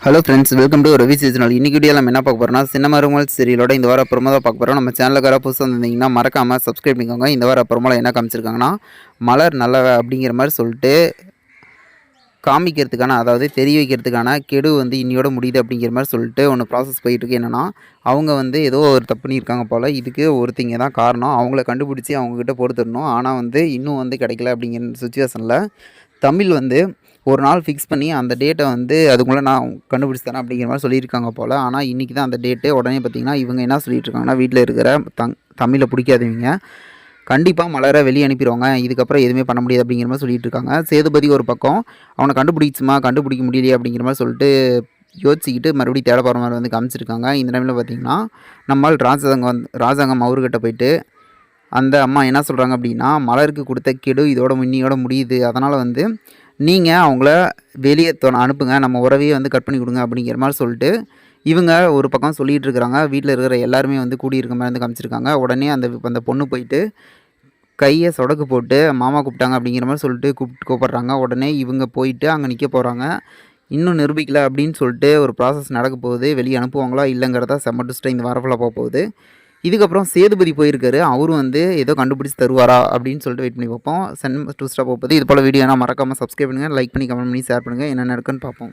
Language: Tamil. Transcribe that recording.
Hello friends, welcome to Ravi seasonal. இன்னைக்கு வீடியோவில் நம்ம என்ன பார்க்க போகிறோம்னா, சின்ன மருமகள் சீரியலோட இந்த வாரம் அப்புறமா தான் பார்க்க போகிறோம். நம்ம சேனலுக்கார புதுசாக வந்திருந்தீங்கன்னா மறக்காமல் சப்ஸ்கிரைப் பண்ணிக்கோங்க. இந்த வாரம் அப்புறமா என்ன காமிச்சிருக்காங்கன்னா, மலர் நல்லவ அப்படிங்கிற மாதிரி சொல்லிட்டு காமிக்கிறதுக்கான, அதாவது தெரிய வைக்கிறதுக்கான கெடு வந்து இன்னையோட முடியுது அப்படிங்கிற மாதிரி சொல்லிட்டு ஒன்று ப்ராசஸ் போயிட்டுருக்கு. என்னென்னா, அவங்க வந்து ஏதோ ஒரு தப்பு பண்ணியிருக்காங்க போல். இதுக்கு ஒருத்திங்க தான் காரணம். அவங்கள கண்டுபிடிச்சி அவங்கக்கிட்ட பொறுத்துடணும். ஆனால் வந்து இன்னும் வந்து கிடைக்கல அப்படிங்கிற சுச்சுவேஷனில் தமிழ் வந்து ஒரு நாள் ஃபிக்ஸ் பண்ணி அந்த டேட்டை வந்து அதுக்குள்ளே நான் கண்டுபிடிச்சி தரேன் அப்படிங்கிற மாதிரி சொல்லியிருக்காங்க போல். ஆனால் இன்றைக்கி தான் அந்த டேட்டு. உடனே பார்த்திங்கன்னா இவங்க என்ன சொல்லிட்டு இருக்காங்கன்னா, வீட்டில் இருக்கிற தமிழை பிடிக்காதவங்க கண்டிப்பாக மலரை வெளியே அனுப்பிடுவாங்க, இதுக்கப்புறம் எதுவுமே பண்ண முடியாது அப்படிங்கிற மாதிரி சொல்லிட்டு இருக்காங்க. சேதுபதி ஒரு பக்கம் அவனை கண்டுபிடிக்க முடியலையே அப்படிங்கிற மாதிரி சொல்லிட்டு யோசிச்சுக்கிட்டு மறுபடியும் தேட போகிற மாதிரி வந்து காமிச்சிருக்காங்க. இந்த டைமில் பார்த்திங்கன்னா நம்மால் ராஜாங்கம் அவர்கிட்ட போயிட்டு அந்த அம்மா என்ன சொல்கிறாங்க அப்படின்னா, மலருக்கு கொடுத்த கெடு இதோட இன்னியோட முடியுது, அதனால் வந்து நீங்கள் அவங்கள வெளியே அனுப்புங்க, நம்ம உறவையே வந்து கட் பண்ணி கொடுங்க அப்படிங்கிற மாதிரி சொல்லிட்டு இவங்க ஒரு பக்கம் சொல்லிகிட்டு இருக்கிறாங்க. வீட்டில் இருக்கிற எல்லாருமே வந்து கூடியிருக்க மாதிரி வந்து காமிச்சிருக்காங்க. உடனே அந்த பொண்ணு போயிட்டு கையை சொடக்கு போட்டு மாமா கூப்பிட்டாங்க அப்படிங்கிற மாதிரி சொல்லிட்டு கூப்பிட்றாங்க. உடனே இவங்க போயிட்டு அங்கே நிற்க போகிறாங்க. இன்னும் நிரூபிக்கலை அப்படின்னு சொல்லிட்டு ஒரு ப்ராசஸ் நடக்க போகுது. வெளியே அனுப்புவாங்களா இல்லைங்கிறத செம்ம ட்விஸ்ட்டாக இந்த வாரஃபுல்லாக போக போகுது. இதுக்கப்புறம் சேதுபதி போயிருக்காரு. அவரும் வந்து ஏதோ கண்டுபிடிச்சி தருவாரா அப்படின்னு சொல்லிட்டு வெயிட் பண்ணி பார்ப்போம். செம்ம ட்விஸ்ட்டாக போகுது. இது போல் வீடியோனா மறக்காமல் சப்ஸ்கிரைப் பண்ணுங்கள், லைக் பண்ணி கமெண்ட் பண்ணி ஷேர் பண்ணுங்கள். என்ன நடக்குன்னு பார்ப்போம்.